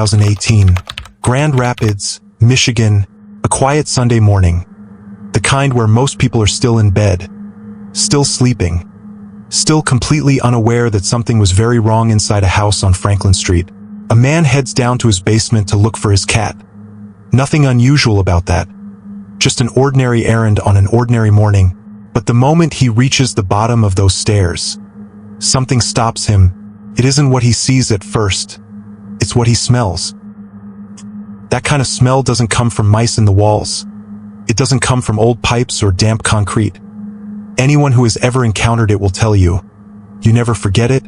2018, Grand Rapids, Michigan, a quiet Sunday morning. The kind where most people are still in bed, still sleeping, still completely unaware that something was very wrong inside a house on Franklin Street. A man heads down to his basement to look for his cat. Nothing unusual about that. Just an ordinary errand on an ordinary morning. But the moment he reaches the bottom of those stairs, something stops him. It isn't what he sees at first. It's what he smells. That kind of smell doesn't come from mice in the walls. It doesn't come from old pipes or damp concrete. Anyone who has ever encountered it will tell you. You never forget it,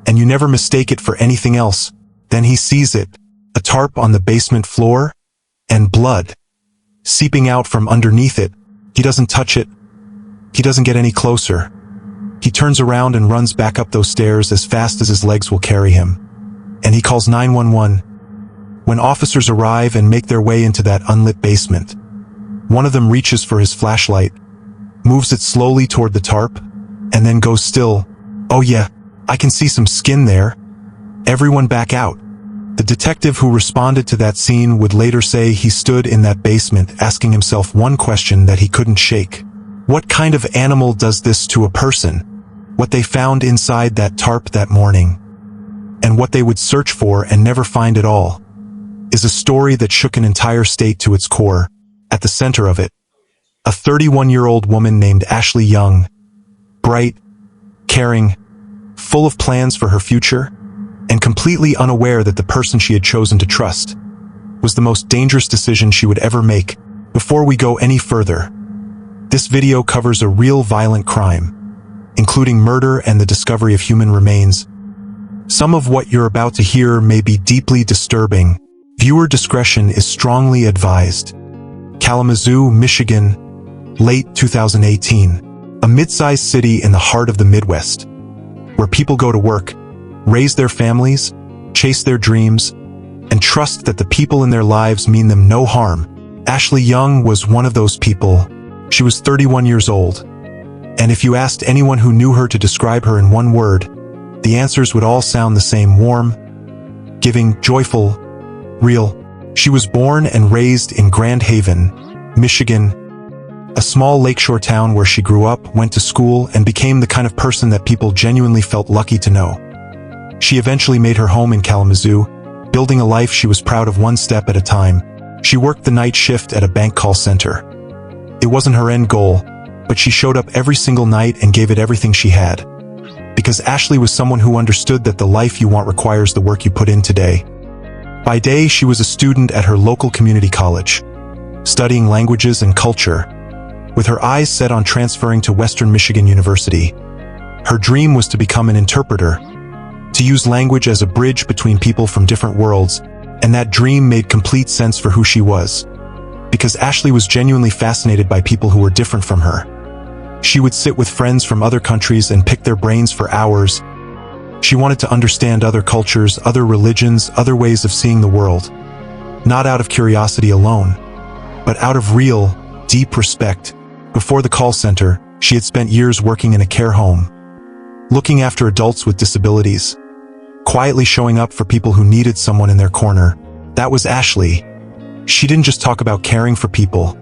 and you never mistake it for anything else. Then he sees it, a tarp on the basement floor, and blood seeping out from underneath it. He doesn't touch it. He doesn't get any closer. He turns around and runs back up those stairs as fast as his legs will carry him. And he calls 911. When officers arrive and make their way into that unlit basement, one of them reaches for his flashlight, moves it slowly toward the tarp, and then goes still. "Oh yeah, I can see some skin there. Everyone back out." The detective who responded to that scene would later say he stood in that basement asking himself one question that he couldn't shake. What kind of animal does this to a person? What they found inside that tarp that morning, and what they would search for and never find at all, is a story that shook an entire state to its core. At the center of it, a 31-year-old woman named Ashley Young, bright, caring, full of plans for her future, and completely unaware that the person she had chosen to trust was the most dangerous decision she would ever make. Before we go any further, this video covers a real violent crime, including murder and the discovery of human remains. Some of what you're about to hear may be deeply disturbing. Viewer discretion is strongly advised. Kalamazoo, Michigan, late 2018. A mid-sized city in the heart of the Midwest, where people go to work, raise their families, chase their dreams, and trust that the people in their lives mean them no harm. Ashley Young was one of those people. She was 31 years old, and if you asked anyone who knew her to describe her in one word, the answers would all sound the same: warm, giving, joyful, real. She was born and raised in Grand Haven, Michigan, a small lakeshore town where she grew up, went to school, and became the kind of person that people genuinely felt lucky to know. She eventually made her home in Kalamazoo, building a life she was proud of one step at a time. She worked the night shift at a bank call center. It wasn't her end goal, but she showed up every single night and gave it everything she had. Because Ashley was someone who understood that the life you want requires the work you put in today. By day, she was a student at her local community college, studying languages and culture, with her eyes set on transferring to Western Michigan University. Her dream was to become an interpreter, to use language as a bridge between people from different worlds, and that dream made complete sense for who she was. Because Ashley was genuinely fascinated by people who were different from her. She would sit with friends from other countries and pick their brains for hours. She wanted to understand other cultures, other religions, other ways of seeing the world. Not out of curiosity alone, but out of real, deep respect. Before the call center, she had spent years working in a care home, looking after adults with disabilities, quietly showing up for people who needed someone in their corner. That was Ashley. She didn't just talk about caring for people.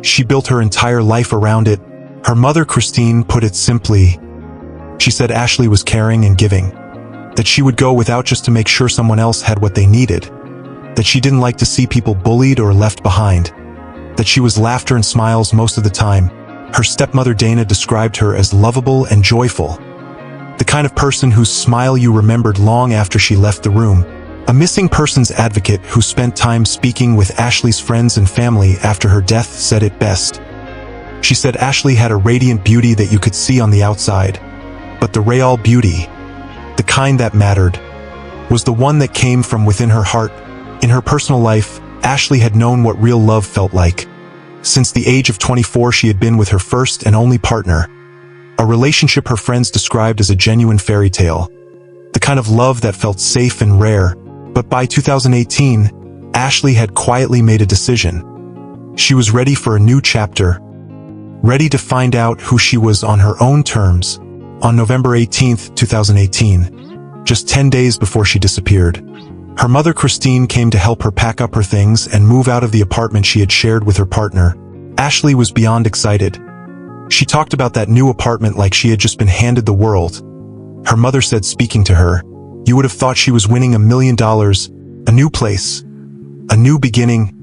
She built her entire life around it. Her mother, Christine, put it simply. She said Ashley was caring and giving, that she would go without just to make sure someone else had what they needed, that she didn't like to see people bullied or left behind, that she was laughter and smiles most of the time. Her stepmother, Dana, described her as lovable and joyful, the kind of person whose smile you remembered long after she left the room. A missing persons advocate who spent time speaking with Ashley's friends and family after her death said it best. She said Ashley had a radiant beauty that you could see on the outside, but the real beauty, the kind that mattered, was the one that came from within her heart. In her personal life, Ashley had known what real love felt like. Since the age of 24, she had been with her first and only partner, a relationship her friends described as a genuine fairy tale, the kind of love that felt safe and rare. But by 2018, Ashley had quietly made a decision. She was ready for a new chapter, ready to find out who she was on her own terms. On November 18, 2018, just 10 days before she disappeared, Her mother Christine came to help her pack up her things and move out of the apartment she had shared with her partner. Ashley was beyond excited. She talked about that new apartment like she had just been handed the world. Her mother said, speaking to her, "You would have thought she was winning $1 million, a new place, a new beginning,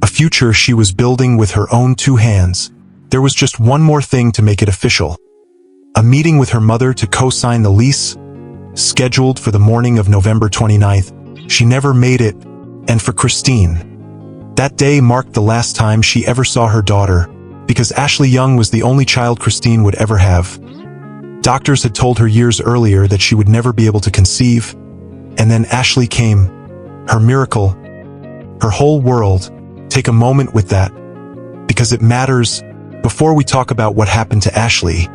a future she was building with her own 2 hands." There was just one more thing to make it official. A meeting with her mother to co-sign the lease, scheduled for the morning of November 29th. She never made it, and for Christine, that day marked the last time she ever saw her daughter, because Ashley Young was the only child Christine would ever have. Doctors had told her years earlier that she would never be able to conceive, and then Ashley came, her miracle, her whole world. Take a moment with that, because it matters. Before we talk about what happened to Ashley,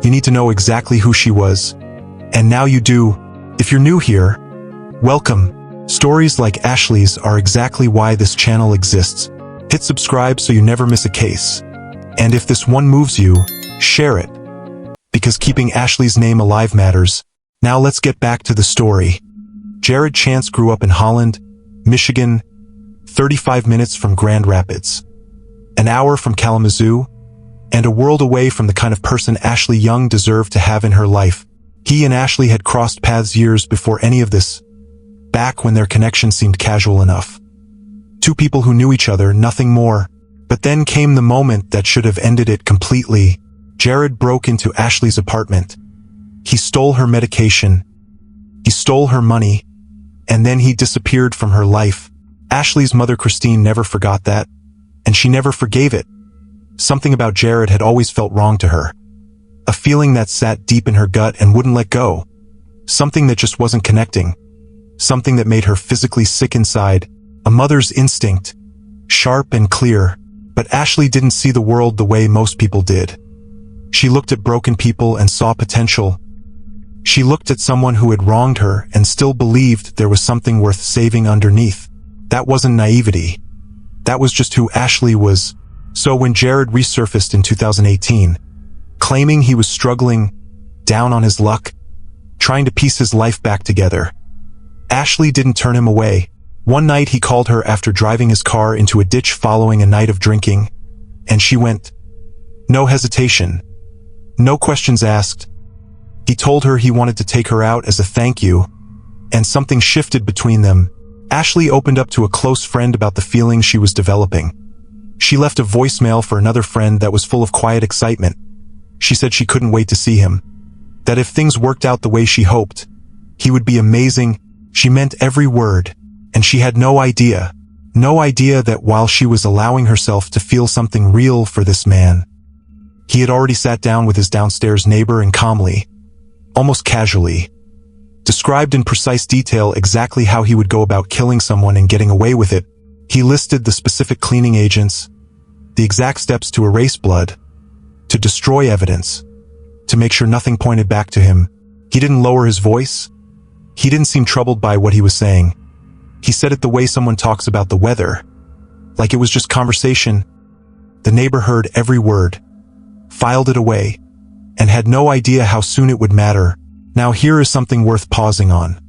you need to know exactly who she was. And now you do. If you're new here, welcome. Stories like Ashley's are exactly why this channel exists. Hit subscribe so you never miss a case. And if this one moves you, share it, because keeping Ashley's name alive matters. Now let's get back to the story. Jared Chance grew up in Holland, Michigan, 35 minutes from Grand Rapids, an hour from Kalamazoo, and a world away from the kind of person Ashley Young deserved to have in her life. He and Ashley had crossed paths years before any of this, back when their connection seemed casual enough. 2 people who knew each other, nothing more. But then came the moment that should have ended it completely. Jared broke into Ashley's apartment. He stole her medication. He stole her money. And then he disappeared from her life. Ashley's mother Christine never forgot that, and she never forgave it. Something about Jared had always felt wrong to her. A feeling that sat deep in her gut and wouldn't let go. Something that just wasn't connecting. Something that made her physically sick inside. A mother's instinct, sharp and clear. But Ashley didn't see the world the way most people did. She looked at broken people and saw potential. She looked at someone who had wronged her and still believed there was something worth saving underneath. That wasn't naivety. That was just who Ashley was. So when Jared resurfaced in 2018, claiming he was struggling, down on his luck, trying to piece his life back together, Ashley didn't turn him away. One night he called her after driving his car into a ditch following a night of drinking, and she went. No hesitation. No questions asked. He told her he wanted to take her out as a thank you, and something shifted between them. Ashley opened up to a close friend about the feelings she was developing. She left a voicemail for another friend that was full of quiet excitement. She said she couldn't wait to see him. That if things worked out the way she hoped, he would be amazing. She meant every word, and she had no idea that while she was allowing herself to feel something real for this man, he had already sat down with his downstairs neighbor and calmly, almost casually, described in precise detail exactly how he would go about killing someone and getting away with it. He listed the specific cleaning agents, the exact steps to erase blood, to destroy evidence, to make sure nothing pointed back to him. He didn't lower his voice. He didn't seem troubled by what he was saying. He said it the way someone talks about the weather, like it was just conversation. The neighbor heard every word, filed it away, and had no idea how soon it would matter. Now here is something worth pausing on,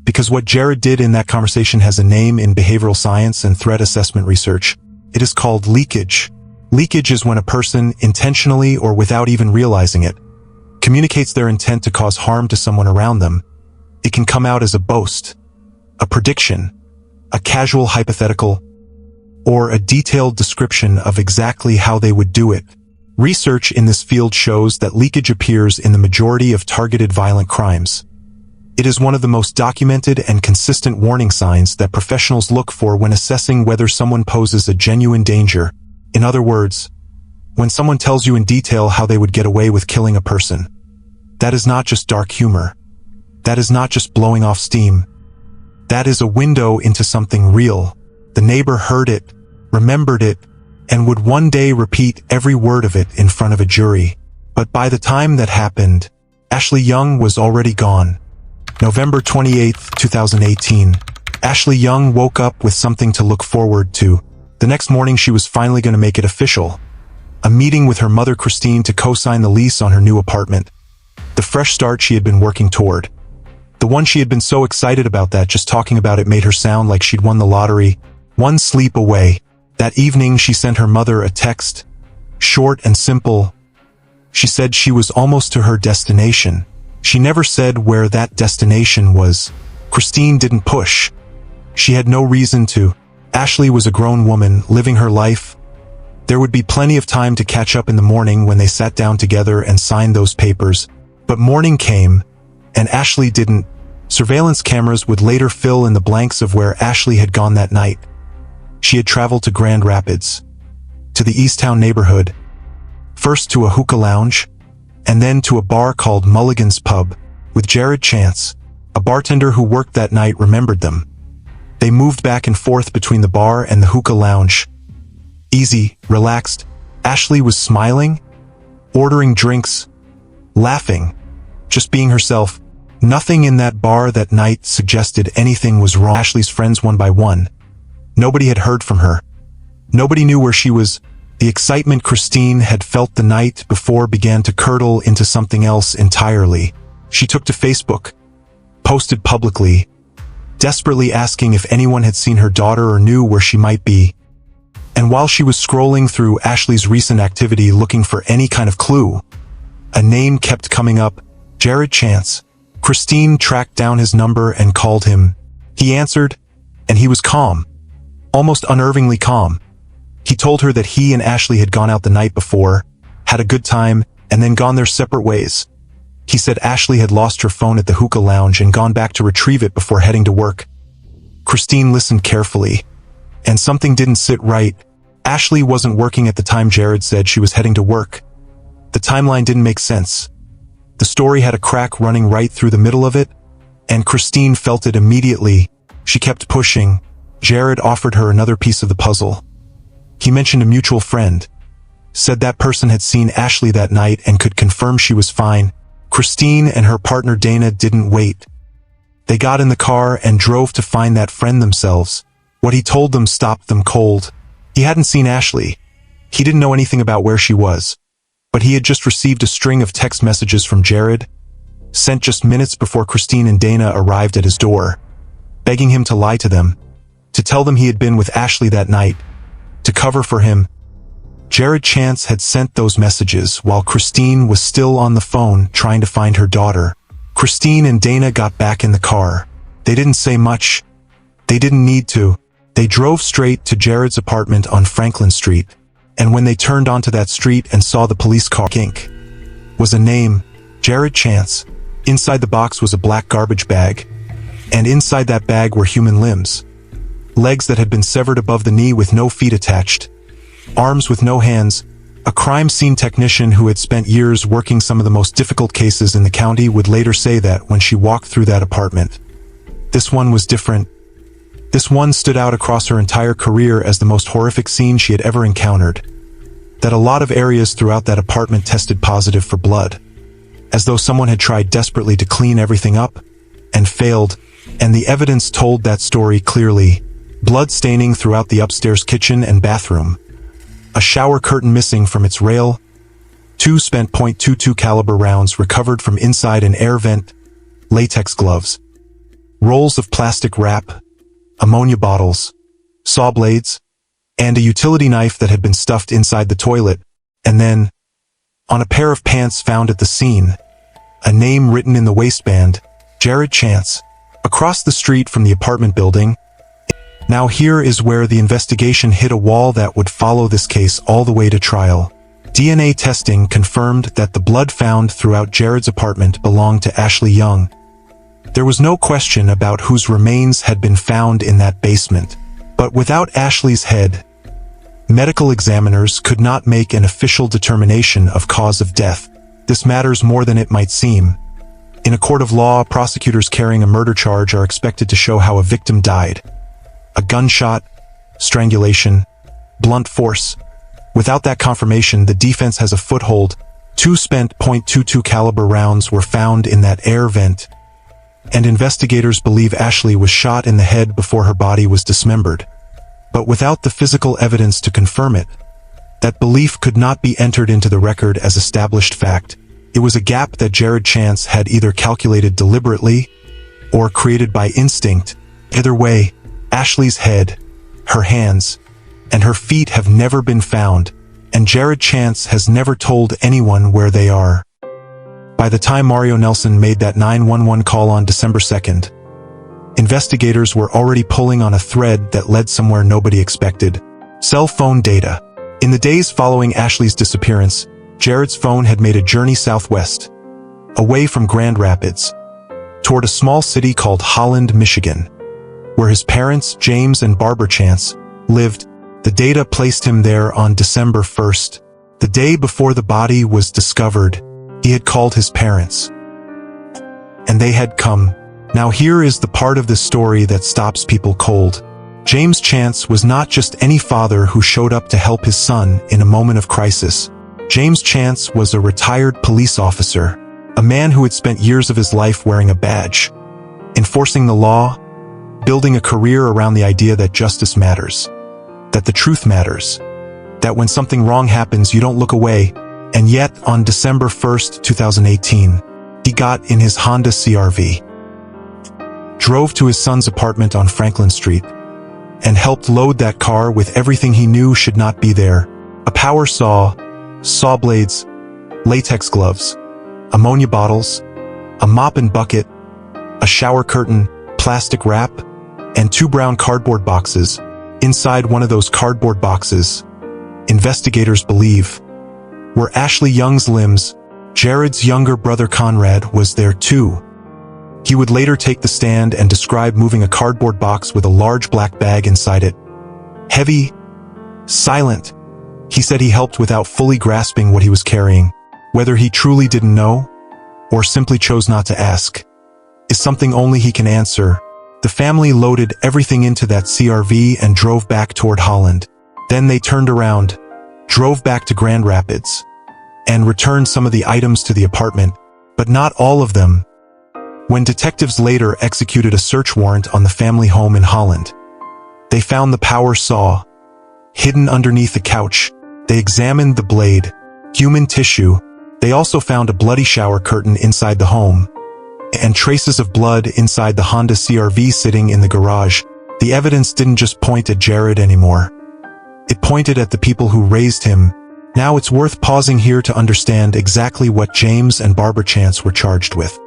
because what Jared did in that conversation has a name in behavioral science and threat assessment research. It is called leakage. Leakage is when a person, intentionally or without even realizing it, communicates their intent to cause harm to someone around them. It can come out as a boast, a prediction, a casual hypothetical, or a detailed description of exactly how they would do it. Research in this field shows that leakage appears in the majority of targeted violent crimes. It is one of the most documented and consistent warning signs that professionals look for when assessing whether someone poses a genuine danger. In other words, when someone tells you in detail how they would get away with killing a person, that is not just dark humor. That is not just blowing off steam. That is a window into something real. The neighbor heard it, remembered it, and would one day repeat every word of it in front of a jury. But by the time that happened, Ashley Young was already gone. November 28, 2018. Ashley Young woke up with something to look forward to. The next morning she was finally going to make it official. A meeting with her mother Christine to co-sign the lease on her new apartment. The fresh start she had been working toward. The one she had been so excited about that just talking about it made her sound like she'd won the lottery. One sleep away. That evening she sent her mother a text. Short and simple. She said she was almost to her destination. She never said where that destination was. Christine didn't push. She had no reason to. Ashley was a grown woman, living her life. There would be plenty of time to catch up in the morning when they sat down together and signed those papers. But morning came, and Ashley didn't. Surveillance cameras would later fill in the blanks of where Ashley had gone that night. She had traveled to Grand Rapids, to the Easttown neighborhood, first to a hookah lounge, and then to a bar called Mulligan's Pub, with Jared Chance. A bartender who worked that night remembered them. They moved back and forth between the bar and the hookah lounge. Easy, relaxed. Ashley was smiling, ordering drinks, laughing, just being herself. Nothing in that bar that night suggested anything was wrong. Ashley's friends one by one. Nobody had heard from her. Nobody knew where she was. The excitement Christine had felt the night before began to curdle into something else entirely. She took to Facebook, posted publicly, desperately asking if anyone had seen her daughter or knew where she might be. And while she was scrolling through Ashley's recent activity looking for any kind of clue, a name kept coming up, Jared Chance. Christine tracked down his number and called him. He answered, and he was calm, almost unnervingly calm. He told her that he and Ashley had gone out the night before, had a good time, and then gone their separate ways. He said Ashley had lost her phone at the hookah lounge and gone back to retrieve it before heading to work. Christine listened carefully, and something didn't sit right. Ashley wasn't working at the time Jared said she was heading to work. The timeline didn't make sense. The story had a crack running right through the middle of it, and Christine felt it immediately. She kept pushing. Jared offered her another piece of the puzzle. He mentioned a mutual friend, said that person had seen Ashley that night and could confirm she was fine. Christine and her partner Dana didn't wait. They got in the car and drove to find that friend themselves. What he told them stopped them cold. He hadn't seen Ashley. He didn't know anything about where she was. But he had just received a string of text messages from Jared, sent just minutes before Christine and Dana arrived at his door, begging him to lie to them, to tell them he had been with Ashley that night, to cover for him. Jared Chance had sent those messages while Christine was still on the phone trying to find her daughter. Christine and Dana got back in the car. They didn't say much. They didn't need to. They drove straight to Jared's apartment on Franklin Street. And when they turned onto that street and saw the police car, ink was a name, Jared Chance. Inside the box was a black garbage bag. And inside that bag were human limbs. Legs that had been severed above the knee with no feet attached. Arms with no hands. A crime scene technician who had spent years working some of the most difficult cases in the county would later say that when she walked through that apartment. This one was different. This one stood out across her entire career as the most horrific scene she had ever encountered. That a lot of areas throughout that apartment tested positive for blood. As though someone had tried desperately to clean everything up, and failed, and the evidence told that story clearly. Blood staining throughout the upstairs kitchen and bathroom. A shower curtain missing from its rail. 2 spent .22 caliber rounds recovered from inside an air vent. Latex gloves. Rolls of plastic wrap. Ammonia bottles. Saw blades. And a utility knife that had been stuffed inside the toilet. And then, on a pair of pants found at the scene, a name written in the waistband, Jared Chance. Across the street from the apartment building. Now here is where the investigation hit a wall that would follow this case all the way to trial. DNA testing confirmed that the blood found throughout Jared's apartment belonged to Ashley Young. There was no question about whose remains had been found in that basement. But without Ashley's head, medical examiners could not make an official determination of cause of death. This matters more than it might seem. In a court of law, prosecutors carrying a murder charge are expected to show how a victim died. A gunshot, strangulation, blunt force. Without that confirmation, the defense has a foothold. 2 spent .22 caliber rounds were found in that air vent, and investigators believe Ashley was shot in the head before her body was dismembered. But without the physical evidence to confirm it, that belief could not be entered into the record as established fact. It was a gap that Jared Chance had either calculated deliberately, or created by instinct. Either way, Ashley's head, her hands, and her feet have never been found, and Jared Chance has never told anyone where they are. By the time Mario Nelson made that 911 call on December 2nd, investigators were already pulling on a thread that led somewhere nobody expected: cell phone data. In the days following Ashley's disappearance, Jared's phone had made a journey southwest, away from Grand Rapids, toward a small city called Holland, Michigan, where his parents, James and Barbara Chance, lived. The data placed him there on December 1st, the day before the body was discovered. He had called his parents, and they had come. Now here is the part of the story that stops people cold. James Chance was not just any father who showed up to help his son in a moment of crisis. James Chance was a retired police officer, a man who had spent years of his life wearing a badge, enforcing the law, building a career around the idea that justice matters, that the truth matters, that when something wrong happens you don't look away. And yet, on December 1st, 2018, he got in his Honda CR-V, drove to his son's apartment on Franklin Street, and helped load that car with everything he knew should not be there: a power saw blades, latex gloves, ammonia bottles, a mop and bucket, a shower curtain, plastic wrap, and 2 brown cardboard boxes. Inside one of those cardboard boxes, investigators believe, were Ashley Young's limbs. Jared's younger brother Conrad was there too. He would later take the stand and describe moving a cardboard box with a large black bag inside it. Heavy, silent. He said he helped without fully grasping what he was carrying. Whether he truly didn't know, or simply chose not to ask, is something only he can answer. The family loaded everything into that CR-V and drove back toward Holland. Then they turned around, drove back to Grand Rapids, and returned some of the items to the apartment, but not all of them. When detectives later executed a search warrant on the family home in Holland, they found the power saw hidden underneath the couch. They examined the blade, human tissue. They also found a bloody shower curtain inside the home, and traces of blood inside the Honda CR-V sitting in the garage. The evidence didn't just point at Jared anymore. It pointed at the people who raised him. Now it's worth pausing here to understand exactly what James and Barbara Chance were charged with,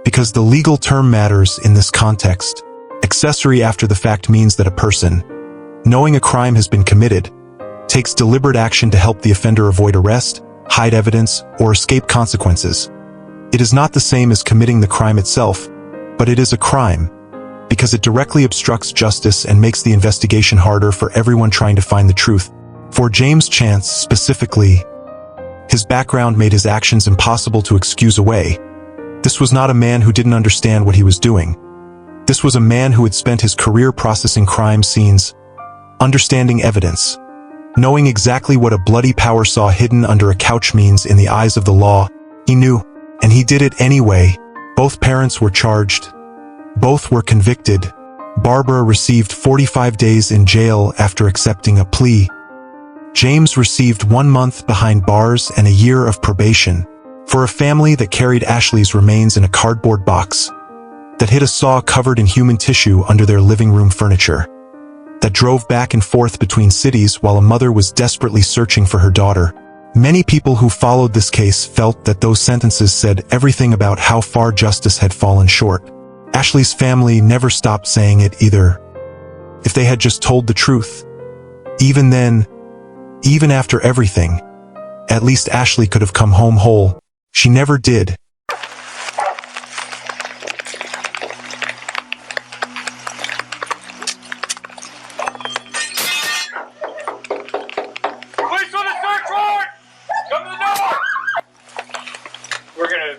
because the legal term matters in this context. Accessory after the fact means that a person, knowing a crime has been committed, takes deliberate action to help the offender avoid arrest, hide evidence, or escape consequences. It is not the same as committing the crime itself, but it is a crime, because it directly obstructs justice and makes the investigation harder for everyone trying to find the truth. For James Chance specifically, his background made his actions impossible to excuse away. This was not a man who didn't understand what he was doing. This was a man who had spent his career processing crime scenes, understanding evidence, knowing exactly what a bloody power saw hidden under a couch means in the eyes of the law. He knew, and he did it anyway. Both parents were charged. Both were convicted. Barbara received 45 days in jail after accepting a plea. James received 1 month behind bars and a year of probation. For a family that carried Ashley's remains in a cardboard box, that hid a saw covered in human tissue under their living room furniture, that drove back and forth between cities while a mother was desperately searching for her daughter. Many people who followed this case felt that those sentences said everything about how far justice had fallen short. Ashley's family never stopped saying it either. If they had just told the truth. Even then, even after everything, at least Ashley could have come home whole. She never did.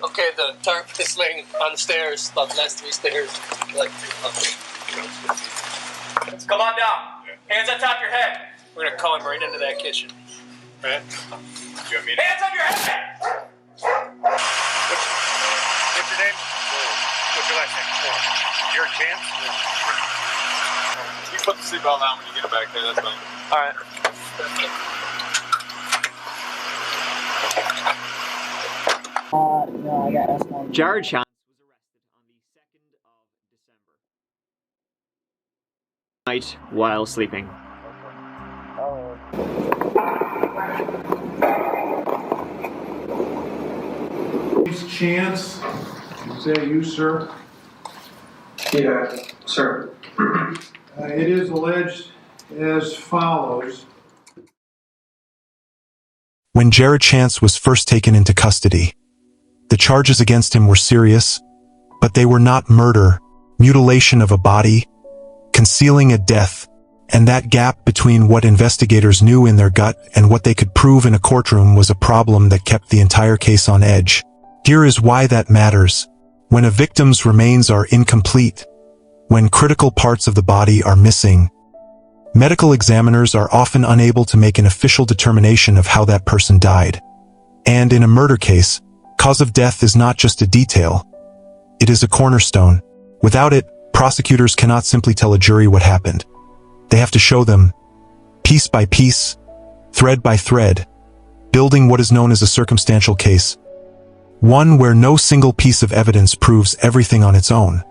Okay, the tarp is laying on the stairs, the last 3 stairs. Like, come on down. Hands on top of your head. We're gonna call him right into that kitchen. Right? You want me to? Hands on your head! What's your name? What's your last name? Your Chance? You put the seatbelt on when you get it back there, that's fine. Alright. No, I got S1. Jared Chance was arrested on the 2nd height while sleeping. Chance, is that you, sir? Yeah, sir. It is alleged as follows. When Jared Chance was first taken into custody, the charges against him were serious, but they were not murder, mutilation of a body, concealing a death, and that gap between what investigators knew in their gut and what they could prove in a courtroom was a problem that kept the entire case on edge. Here is why that matters. When a victim's remains are incomplete, when critical parts of the body are missing, medical examiners are often unable to make an official determination of how that person died. And in a murder case, cause of death is not just a detail. It is a cornerstone. Without it, prosecutors cannot simply tell a jury what happened. They have to show them, piece by piece, thread by thread, building what is known as a circumstantial case. One where no single piece of evidence proves everything on its own,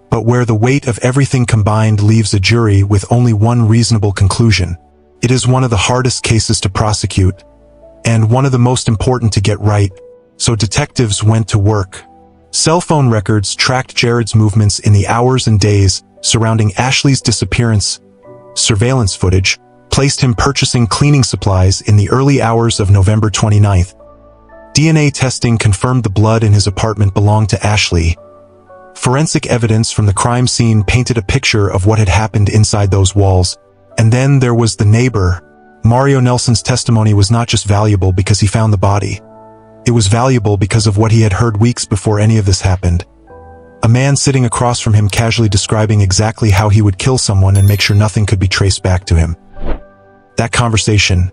but where the weight of everything combined leaves a jury with only one reasonable conclusion. It is one of the hardest cases to prosecute, and one of the most important to get right, so detectives went to work. Cell phone records tracked Jared's movements in the hours and days surrounding Ashley's disappearance. Surveillance footage placed him purchasing cleaning supplies in the early hours of November 29th. DNA testing confirmed the blood in his apartment belonged to Ashley. Forensic evidence from the crime scene painted a picture of what had happened inside those walls. And then there was the neighbor. Mario Nelson's testimony was not just valuable because he found the body. It was valuable because of what he had heard weeks before any of this happened. A man sitting across from him casually describing exactly how he would kill someone and make sure nothing could be traced back to him. That conversation,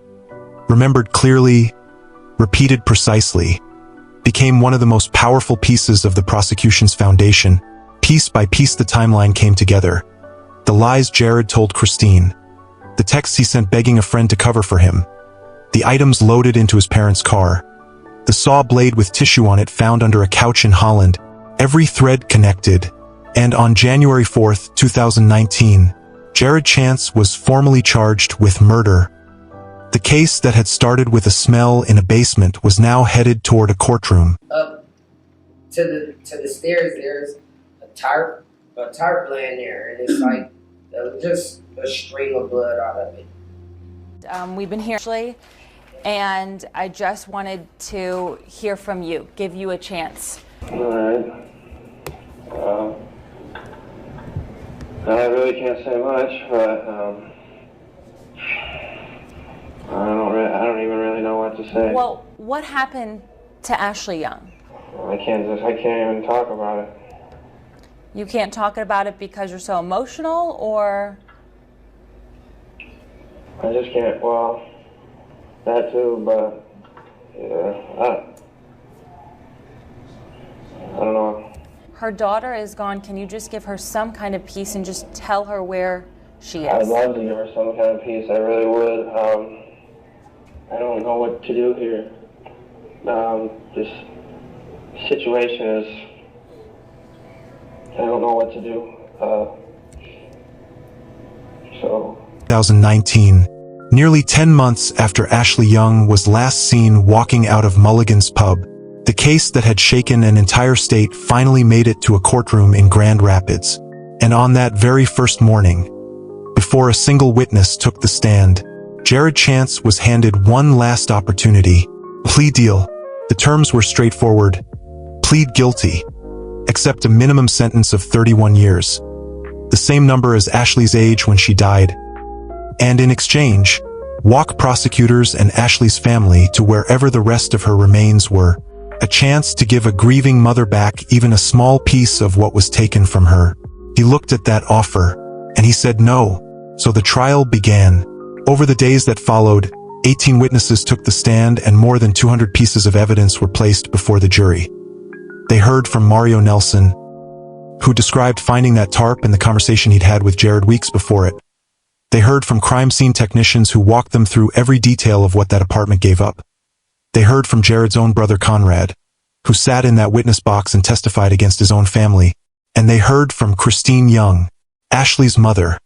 remembered clearly, repeated precisely, became one of the most powerful pieces of the prosecution's foundation. Piece by piece the timeline came together. The lies Jared told Christine, the texts he sent begging a friend to cover for him, the items loaded into his parents' car, the saw blade with tissue on it found under a couch in Holland, every thread connected. And on January 4th, 2019, Jared Chance was formally charged with murder. The case that had started with a smell in a basement was now headed toward a courtroom. Up to the stairs, there's a tarp laying there, and it's like just a stream of blood out of it. We've been here, Ashley, and I just wanted to hear from you, give you a chance. All right. I really can't say much, but I don't even really know what to say. Well, what happened to Ashley Young? I can't even talk about it. You can't talk about it because you're so emotional, or? I just can't, well, that too, but, yeah, I don't know. Her daughter is gone. Can you just give her some kind of peace and just tell her where she is? I'd love to give her some kind of peace, I really would. I don't know what to do here. This situation is, I don't know what to do. 2019, nearly 10 months after Ashley Young was last seen walking out of Mulligan's pub, the case that had shaken an entire state finally made it to a courtroom in Grand Rapids. And on that very first morning, before a single witness took the stand, Jared Chance was handed one last opportunity. Plea deal. The terms were straightforward. Plead guilty. Accept a minimum sentence of 31 years. The same number as Ashley's age when she died. And in exchange, walk prosecutors and Ashley's family to wherever the rest of her remains were. A chance to give a grieving mother back even a small piece of what was taken from her. He looked at that offer, and he said no. So the trial began. Over the days that followed, 18 witnesses took the stand and more than 200 pieces of evidence were placed before the jury. They heard from Mario Nelson, who described finding that tarp and the conversation he'd had with Jared weeks before it. They heard from crime scene technicians who walked them through every detail of what that apartment gave up. They heard from Jared's own brother Conrad, who sat in that witness box and testified against his own family. And they heard from Christine Young, Ashley's mother,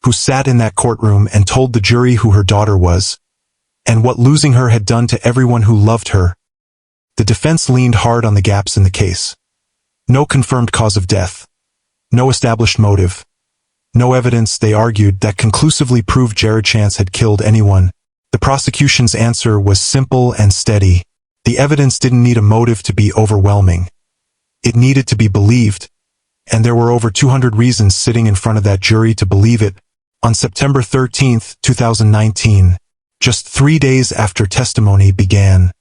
who sat in that courtroom and told the jury who her daughter was, and what losing her had done to everyone who loved her. The defense leaned hard on the gaps in the case. No confirmed cause of death. No established motive. No evidence, they argued, that conclusively proved Jared Chance had killed anyone. The prosecution's answer was simple and steady. The evidence didn't need a motive to be overwhelming. It needed to be believed. And there were over 200 reasons sitting in front of that jury to believe it. On September 13, 2019, just 3 days after testimony began,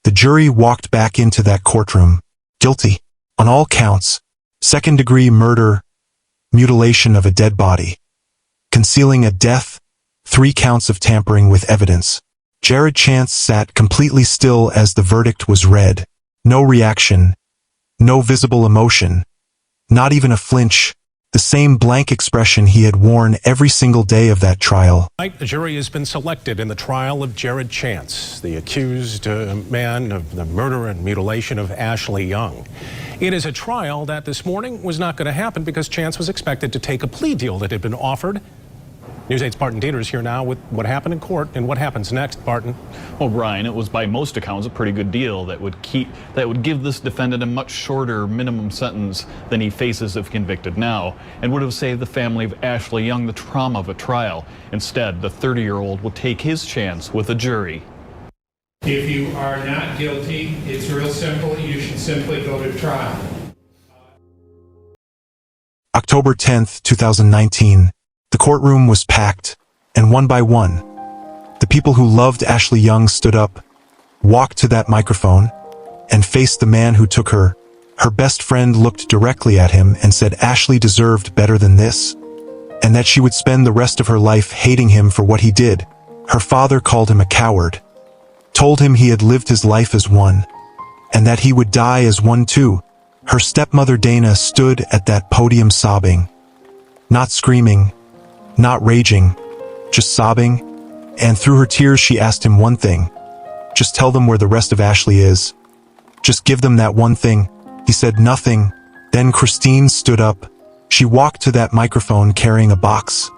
the jury walked back into that courtroom, guilty, on all counts, second-degree murder, mutilation of a dead body, concealing a death, 3 counts of tampering with evidence. Jared Chance sat completely still as the verdict was read. No reaction, no visible emotion, not even a flinch, the same blank expression he had worn every single day of that trial. Tonight, the jury has been selected in the trial of Jared Chance, the accused man of the murder and mutilation of Ashley Young. It is a trial that this morning was not going to happen because Chance was expected to take a plea deal that had been offered. News 8's Barton Dieter is here now with what happened in court and what happens next. Barton. Well, Brian, it was by most accounts a pretty good deal that would give this defendant a much shorter minimum sentence than he faces if convicted now, and would have saved the family of Ashley Young the trauma of a trial. Instead, the 30-year-old will take his chance with a jury. If you are not guilty, it's real simple. You should simply go to trial. October 10th, 2019. The courtroom was packed, and one by one, the people who loved Ashley Young stood up, walked to that microphone, and faced the man who took her. Her best friend looked directly at him and said Ashley deserved better than this, and that she would spend the rest of her life hating him for what he did. Her father called him a coward, told him he had lived his life as one, and that he would die as one too. Her stepmother Dana stood at that podium sobbing, not screaming, not raging, just sobbing, and through her tears she asked him one thing. Just tell them where the rest of Ashley is. Just give them that one thing. He said nothing. Then Christine stood up. She walked to that microphone carrying a box,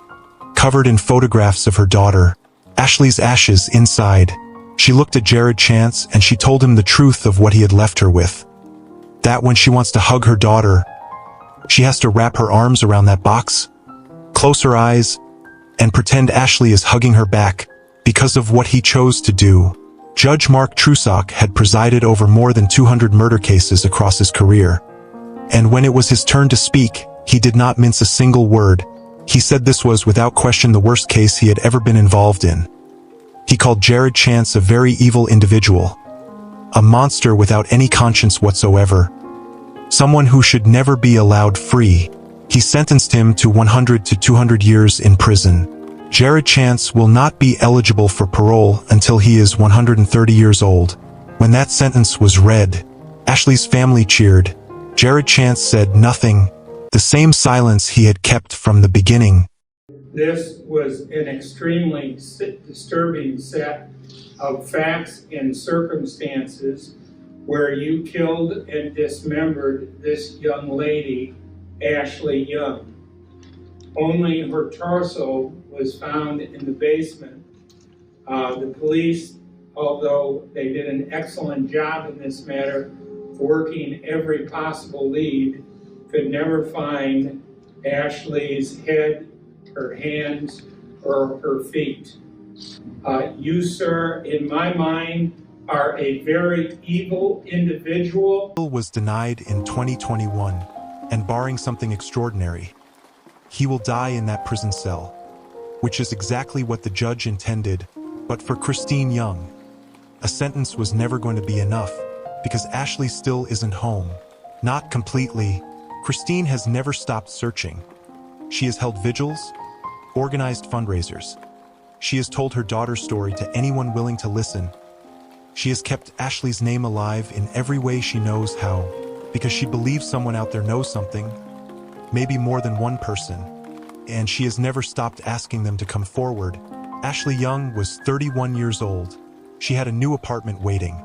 covered in photographs of her daughter, Ashley's ashes inside. She looked at Jared Chance and she told him the truth of what he had left her with. That when she wants to hug her daughter, she has to wrap her arms around that box, close her eyes, and pretend Ashley is hugging her back because of what he chose to do. Judge Mark Trusock had presided over more than 200 murder cases across his career. And when it was his turn to speak, he did not mince a single word. He said this was without question the worst case he had ever been involved in. He called Jared Chance a very evil individual, a monster without any conscience whatsoever, someone who should never be allowed free. He sentenced him to 100 to 200 years in prison. Jared Chance will not be eligible for parole until he is 130 years old. When that sentence was read, Ashley's family cheered. Jared Chance said nothing, the same silence he had kept from the beginning. This was an extremely disturbing set of facts and circumstances where you killed and dismembered this young lady, Ashley Young. Only her torso was found in the basement. The police, although they did an excellent job in this matter, working every possible lead, could never find Ashley's head, her hands, or her feet. You, sir, in my mind, are a very evil individual. Was denied in 2021, and barring something extraordinary, he will die in that prison cell, which is exactly what the judge intended. But for Christine Young, a sentence was never going to be enough, because Ashley still isn't home. Not completely. Christine has never stopped searching. She has held vigils, organized fundraisers. She has told her daughter's story to anyone willing to listen. She has kept Ashley's name alive in every way she knows how, because she believes someone out there knows something, maybe more than one person, and she has never stopped asking them to come forward. Ashley Young was 31 years old. She had a new apartment waiting,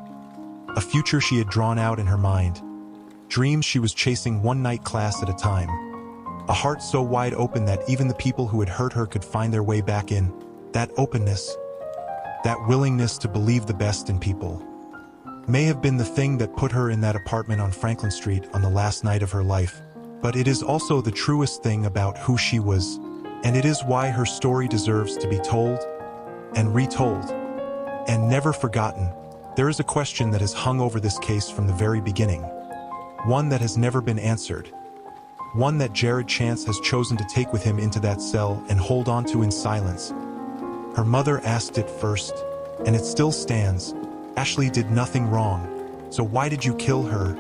a future she had drawn out in her mind, dreams she was chasing one night class at a time, A heart so wide open that even the people who had hurt her could find their way back in. That openness, that willingness to believe the best in people, may have been the thing that put her in that apartment on Franklin Street on the last night of her life. But it is also the truest thing about who she was, and it is why her story deserves to be told and retold and never forgotten. There is a question that has hung over this case from the very beginning, one that has never been answered, one that Jared Chance has chosen to take with him into that cell and hold on to in silence. Her mother asked it first, and it still stands. Ashley did nothing wrong, so why did you kill her?